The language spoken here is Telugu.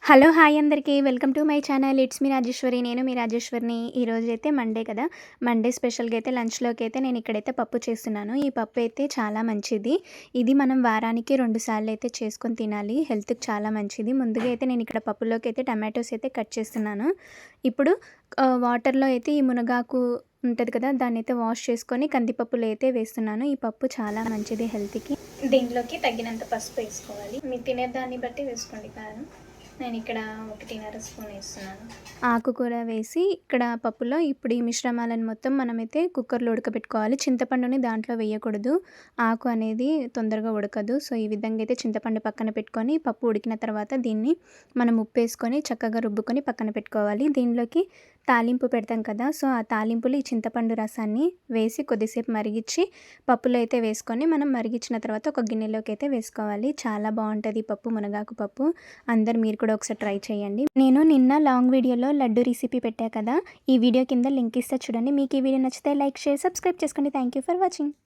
హలో! హాయ్ అందరికీ. Welcome to my channel. It's me Rajeshwari. నేను మీ రాజేశ్వరిని. ఈరోజైతే మండే కదా! మండే స్పెషల్‌గా అయితే లంచ్‌లోకైతే నేను ఇక్కడైతే పప్పు చేస్తున్నాను. ఈ పప్పు అయితే చాలా మంచిది. ఇది మనం వారానికి 2 సార్లు అయితే చేసుకొని తినాలి. హెల్త్‌కి చాలా మంచిది. ముందుగా అయితే నేను ఇక్కడ పప్పులోకి అయితే టమాటోస్ అయితే కట్ చేస్తున్నాను. ఇప్పుడు వాటర్‌లో అయితే ఈ మునగాకు ఉంటది కదా! దాన్నైతే వాష్ చేసుకొని కందిపప్పులో అయితే వేస్తున్నాను. ఈ పప్పు చాలా మంచిది హెల్త్‌కి. దీంట్లోకి తగినంత పసుపు వేసుకోవాలి. మీరు తినే దాన్ని బట్టి వేసుకోండి కారం. నేనిక్కడ 1.5 స్పూన్ ఏస్తున్నాను. ఆకుకూర వేసి ఇక్కడ పప్పులో ఇప్పుడు ఈ మిశ్రమాలను మొత్తం మనమైతే కుక్కర్‌లో ఉడకబెట్టుకోవాలి. చింతపండుని దాంట్లో వేయకూడదు. ఆకు అనేది తొందరగా ఉడకదు. సో, ఈ విధంగా అయితే చింతపండు పక్కన పెట్టుకొని పప్పు ఉడికిన తర్వాత దీన్ని మనం ఉప్పేసుకొని చక్కగా రుబ్బుకొని పక్కన పెట్టుకోవాలి. దీనిలోకి తాలింపు పెడతాం కదా! సో, ఆ తాలింపులో ఈ చింతపండు రసాన్ని వేసి కొద్దిసేపు మరిగిచ్చి పప్పులో అయితే వేసుకొని మనం మరిగిచ్చిన తర్వాత ఒక గిన్నెలోకి అయితే వేసుకోవాలి. చాలా బావుంటది పప్పు, మునగాకు పప్పు. అందరు మీరు కూడా ఒకసారి ట్రై చేయండి. నేను నిన్న లాంగ్ వీడియోలో లడ్డు రెసిపీ పెట్టా కదా! ఈ వీడియో కింద లింక్ ఇస్తా చూడండి. మీకు ఈ వీడియో నచ్చితే లైక్, షేర్, సబ్స్క్రైబ్ చేసుకోండి. Thank you for watching.